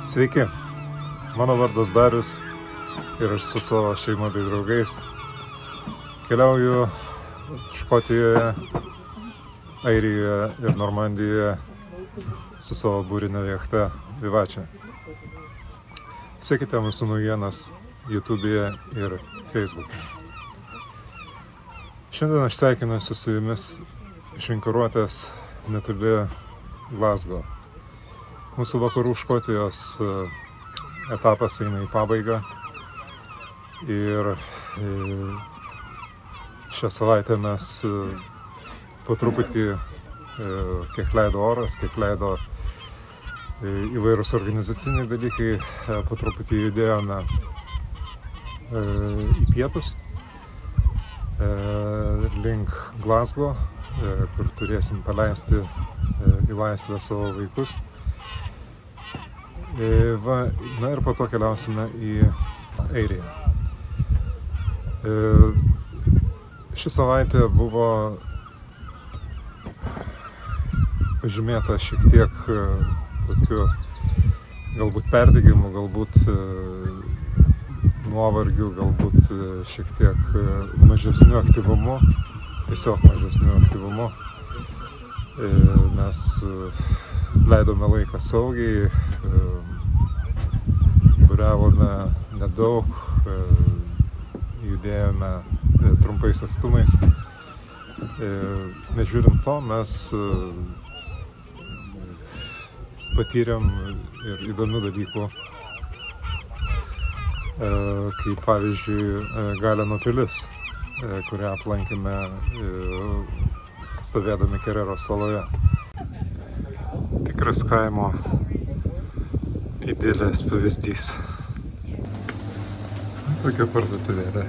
Sveiki, mano vardas Darius ir aš su savo šeima bei draugais keliauju Škotijoje, Airijoje ir Normandijoje su savo būrinio jachta Vivace. Sekite mūsų naujienas YouTube'e ir Facebook'e. Šiandien aš sveikinuosi su jumis iš Vinkoruotės netoli Glasgow. Mūsų vakarų Škotijos etapas eina į pabaigą ir šią savaitę mes po truputį, kiek leido oras, kiek leido įvairūs organizaciniai dalykai, po truputį judėjome į pietus link Glasgow, kur turėsim paleisti į laisvę savo vaikus. Na ir po to keliausime į Airiją. Ši savaitė buvo pažymėta šiek tiek tokiu galbūt perdegimu, galbūt nuovargiu, galbūt šiek tiek mažesniu aktyvumu, tiesiog mažesniu aktyvumu. Mes leidome laiką saugiai, būriavome nedaug, judėjome trumpais atstumais. Nežiūrint to, mes patyrėm ir įdomių dalykų, kaip pavyzdžiui Galeno pilis, kurią aplankėme stovėdami Kereros saloje. Tikras kaimo idilės pavyzdys. Tokia parduotuvėlė.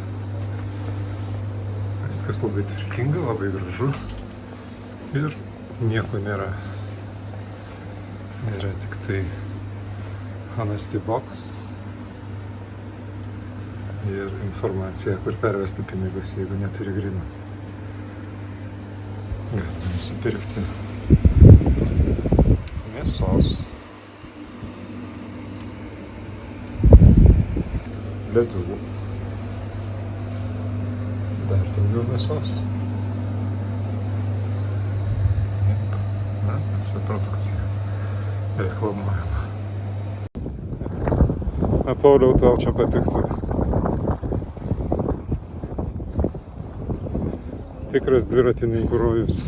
Viskas labai tvarkinga, labai gražu ir nieko nėra. Yra tik tai honesty box ir informacija, kur pervesti pinigus, jeigu neturi grynų. Galime nusipirkti mėsos, ledų, dar daugiau mėsos. Na, visa produkcija reklamuojama. Na, Pauliau, tau čia patiktų. Tikras dviratininkų rojus.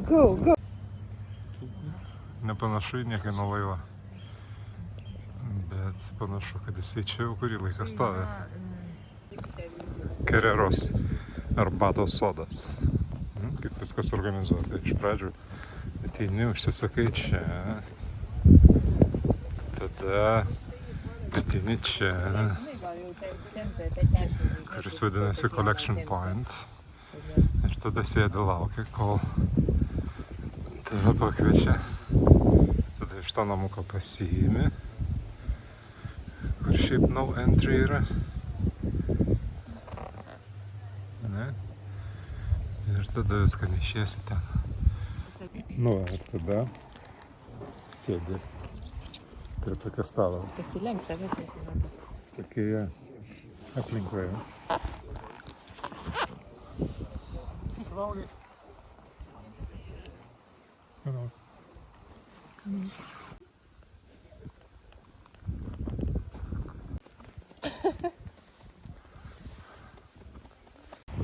Go. Nepanašu į niekieno laivą, bet panašu, kad jisai čia jau kurį laiką stovi. Kereros arbatos sodas. Kaip viskas organizuota. Iš pradžių ateini, užsisakai čia, tada ateini čia, kuris vadinasi Collection Point, ir tada sėdi laukia, kol tave pakviečia. Tada iš to namuko pasiimi, kur šiaip no entry yra. Ne? Ir tada viską nešiesi ten. Nu, ir tada sėdi prie tokio stalo. Pasilenk tavęs nesimato. Tokioje aplinkoje. Valgai. Skanaus.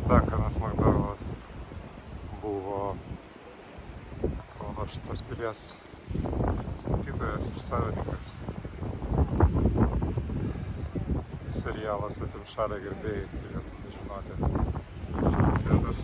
Duncanas McDowellas buvo, atrodo, šitos pilies statytojas ir savininkas. Serialo Svetimšaliai gerbėjai turėtų žinoti, kas yra tas.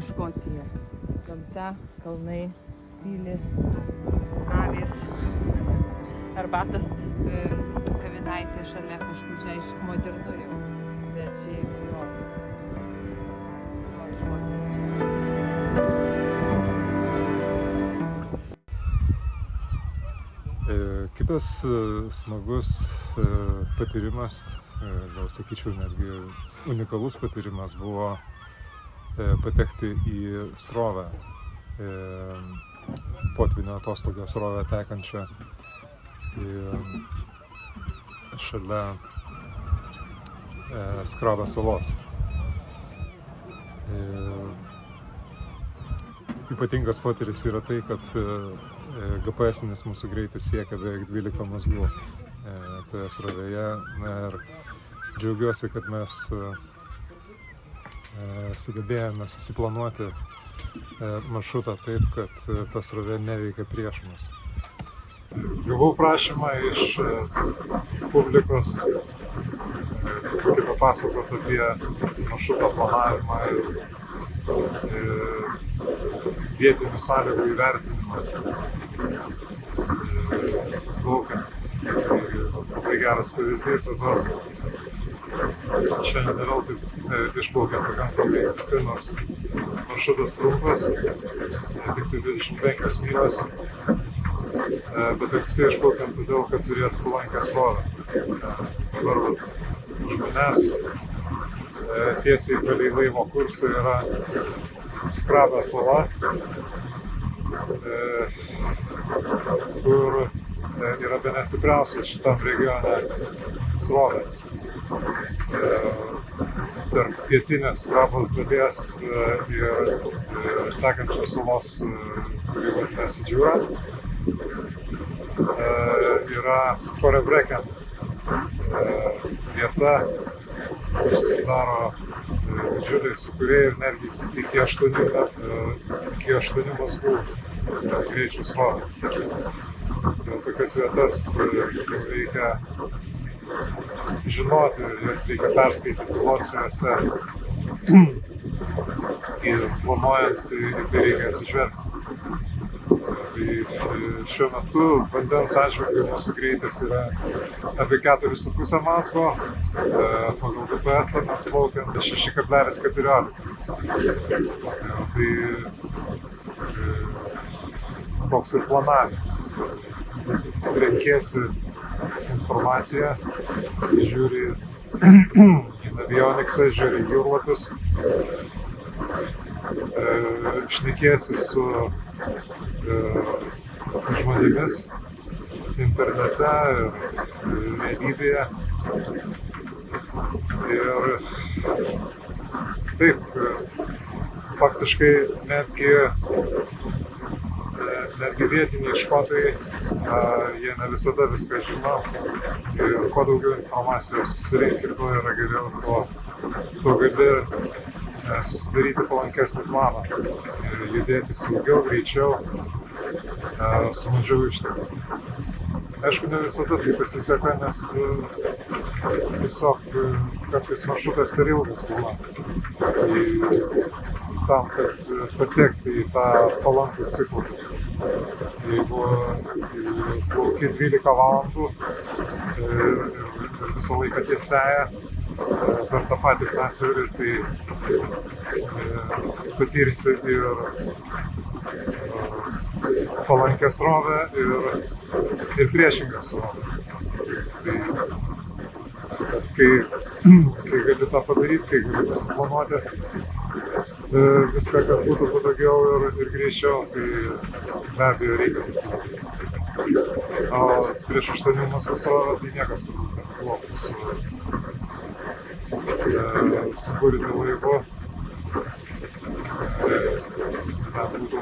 Škotija. Gamta, kalnai, pilys, avys, arbatos kavinaitė šalia kažkur, aišku, modernu jau, bet šiaip jo. Tikroji Škotija čia. Kitas smagus patyrimas, gal sakyčiau netgi unikalus patyrimas buvo patekti į srovę, potvynio atostogio srovę tekančią šalia Skrabio salos. Ypatingas potyris yra tai, kad GPS-inis mūsų greitis siekia beveik 12 mazgų toje srovėje. Ir džiaugiuosi, kad mes sugebėjome susiplanuoti maršrutą taip, kad ta srovė neveikia prieš mus. Gavau prašymą iš publikos truputį papasakoti apie maršruto planavimą ir vietinių sąlygų įvertinimą plaukiant. Labai geras pavyzdys dabar. Šiandien ir vėl taip išplaukė pakankamai anksti, nors maršrutas trumpas, tik 25 mylios, bet anksti išplaukiant todėl, kad turėtų palankę srovę. Dabar už manęs tiesiai palei laivo kursą yra Skrabio sala, kur yra bene stipriausias šitam regione srovės. Tarp pietinės Skrabos dalies ir sekančios salos, kuri vadinasi Džiūra, yra Korebreken vieta, kur susidaro didžiuliai sūkuriai ir netgi iki 8 mazgų greičių srovės. Tokias vietas reikia žinoti, jas reikia perskaityti locijose ir planuojant į tai reikia atsižvelgti. Tai šiuo metu vandens atžvilgiu mūsų greitis yra apie 4,5 mazgo, pagal GPS mes plaukiam 6,14. Tai toks ir planavimas. Renkiesi informaciją, žiūri į Navionicsą, žiūri į jūrlapius, šnekiesi su žmonėmis internete ir realybėje. Ir taip, faktiškai netgi vietiniai škotai, jie ne visada viską žino ir kuo daugiau informacijos susirinkti, tuo yra geriau, tuo gali susidaryti palankesnį planą ir judėti saugiau, greičiau, su mažiau išteklių. Aišku, ne visada tai pasiseka, nes tiesiog kartais maršrutas per ilgas būna. Tam, kad patekti į tą palankų ciklą. Jeigu plauki 12 valandų ir visą laiką tiesiaja per tą patį sąsiaurį, tai patirsi ir palankę srovę ir priešingą srovę. Tai, kai gali tą padaryti, kai gali pasiplanuoti viską, kad būtų patogiau ir greičiau, tai be abejo reikia. O prieš 8 mazgų srovę tai niekas turbūt neplauktų su buriniu laivu. Ten būtų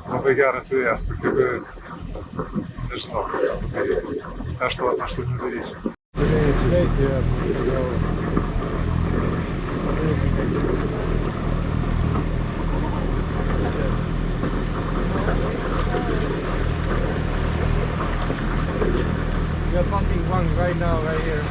labai geras vėjas, pakeliui, nežinau, aš to nedaryčiau. We are pumping one right now, right here.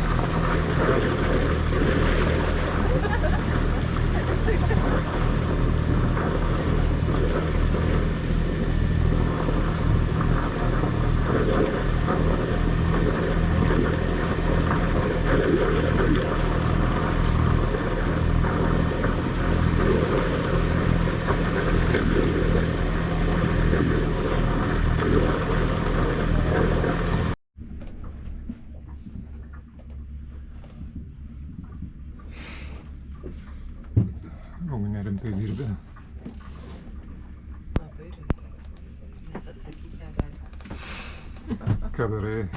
Ką darai?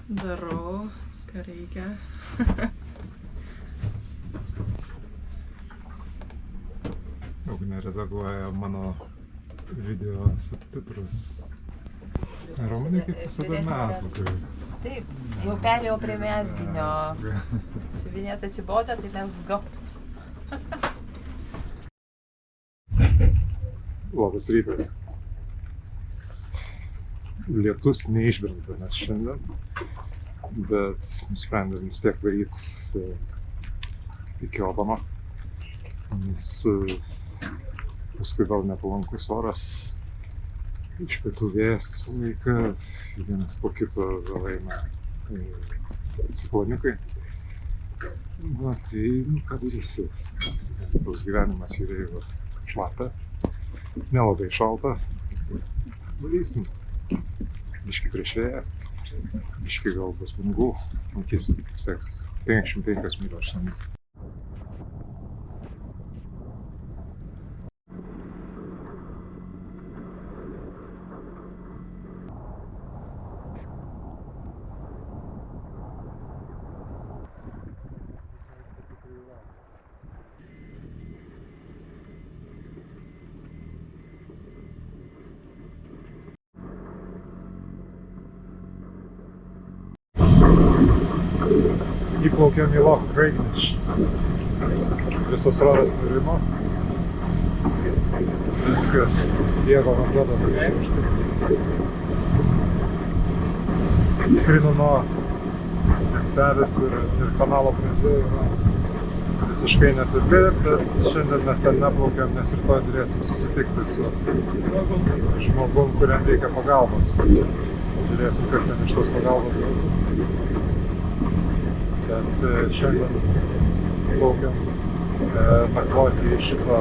Darau, ką reikia. Ugnė redaguoja mano video subtitrus. Ramunė kaip visada mezga. Taip, jau perėjau prie mezginio. Siuvinėt atsibodo, tai let's go. Labas rytas. Lietus neišbrendamas šiandien, bet nusprendėm vis tiek varyti iki Obamo, nes paskui vėl nepalankus oras. Iš pietų vėjas visą laiką, vienas po kito vėl eina cikloniukai. Va, tai, ką darysi? Toks gyvenimas jūreivių šlapia, nelabai šalta. Varysim. Biški prieš vėją, biški gal bus bangų, matysim, kaip seksis. 55 mylios šiandien. Įplaukėm į Loch Craignish. Visas radas nurimo. Viskas Diego vanduo dabar išsištai. Skrinu nuo miestelis ir kanalo pradžia yra visiškai netoli, bet šiandien mes ten neplaukėm, nes rytoj turėsim susitikti su žmogum, kuriam reikia pagalbos. Žiūrėsim, kas ten iš tos pagalbos gautų. Bet šiandien plaukiam nakvoti iš šito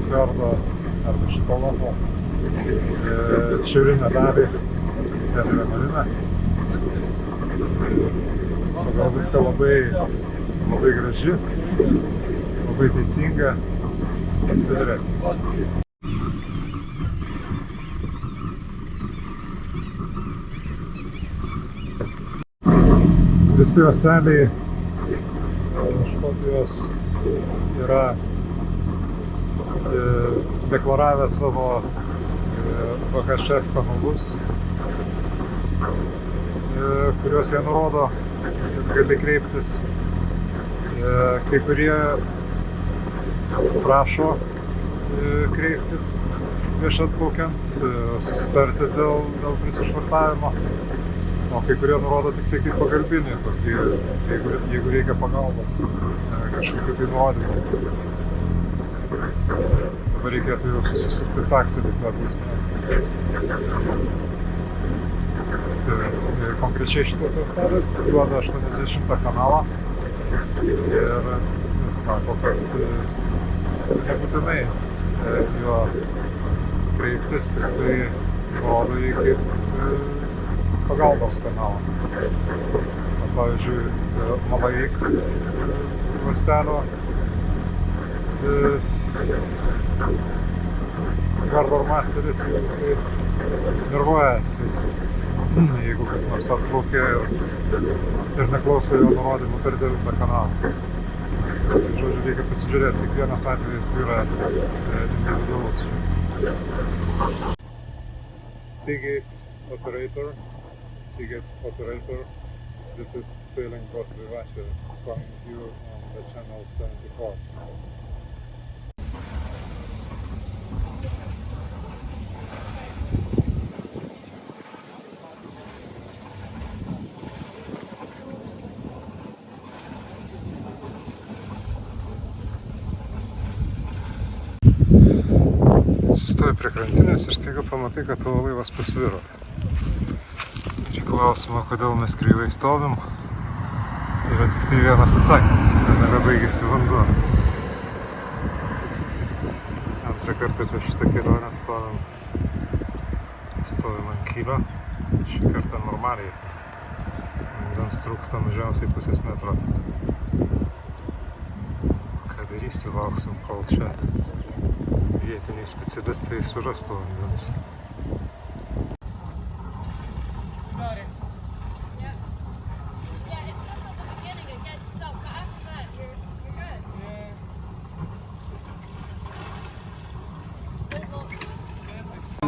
fjordo arba šito lopo šiaurinę dalį, ten yra marina. Pagal viską labai graži, labai teisinga, žiūrėsim. Visi uosteliai Škotijos yra deklaravę savo VHF kanalus, kuriuos jie nurodo, kad gali kreiptis. Kai kurie prašo kreiptis prieš atplaukiant, susitarti dėl prisišvartavimo. O kai kurie nurodo tik tai kaip pagalbinį, jeigu reikia pagalbos, kažkokių tai nurodymų. Dabar reikėtų jau susisukti akselį, tą būsimės. Konkrečiai šitas uostelis duoda 80 kanalą ir sako, kad nebūtinai jo kreiptis, tik tai nurodo jį kaip pagalbos kanalą. Pavyzdžiui, Malavik uostelio Harbor Masteris jisai nervuojasi, jeigu kas nors atplaukia ir neklauso jo nurodymų per 9 kanalą. Žodžiu, reikia pasižiūrėti, kiekvienas atvejis yra individualus. Seagate operator, this is sailing Port Vivace, calling you on the channel 74. Sustoji prie krantinės ir staiga pamatai, kad tavo laivas pasviro. Ir klausimą, kodėl mes kreivai stovim, yra tik tai vienas atsakymas, ten nebebaigėsi vanduo. Antrą kartą apie šitą kelionę stovim ant kylio, šį kartą normaliai. Vandens trūksta mažiausiai pusės metro. Ką darysi, lauksim, kol čia vietiniai specialistai surastų vandens.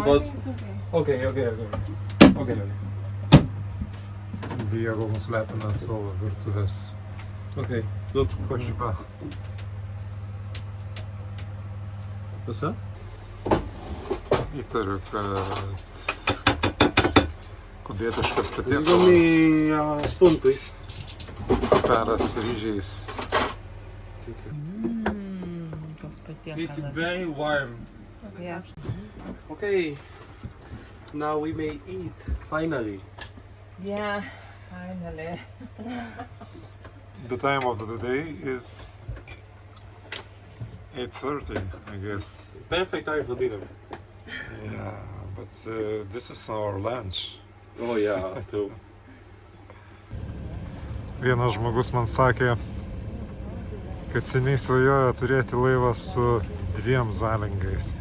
but it's okay. okay. Diego mus lepina savo virtuvės Okay, look. pažiba. What's that? Įtariu, kad kubietiškas Give patiekalas, me a spoon, please. peras su ryžiais. Koks It's patiekalas. very warm. Yeah. Okay, now we may eat, finally. Yeah, finally. The time of the day is 8:30, I guess. Perfect time for dinner. Yeah, but this is our lunch. Oh yeah, too. Vienas žmogus man sakė, kad seniai svajojo turėti laivą su 2 zalingais.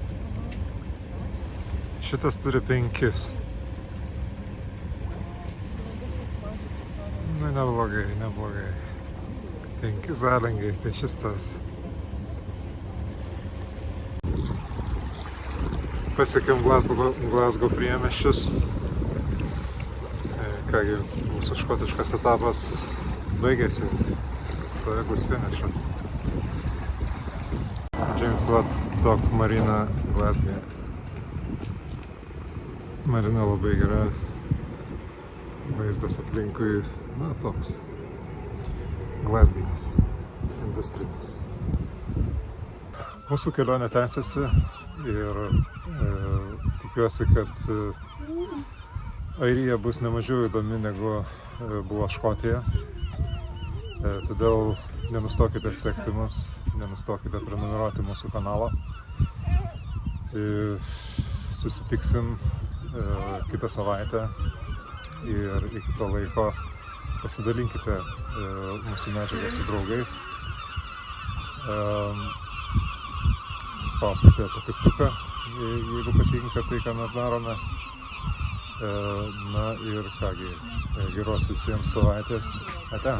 Šitas turi 5. Nu, neblogai. 5 zalingai, tai šis tas. Pasiekėm Glasgow priemiesčius. Kągi, mūsų škotiškas etapas baigėsi. Tada bus finišas. James Watt Dock Marina Glasgow. Marina labai gera. Vaizdas aplinkui, na, toks glazginis, industrinis. Mūsų kelionė tęsiasi ir tikiuosi, kad Airija bus nemažiau įdomi negu buvo Škotija. Todėl nenustokite sekti mus, nenustokite prenumeruoti mūsų kanalą. Susitiksim kitą savaitę ir iki to laiko pasidalinkite mūsų medžiagą su draugais. Spauskite patiktuką, jeigu patinka tai, ką mes darome. Na ir kągi, geros visiems savaitės. Ate.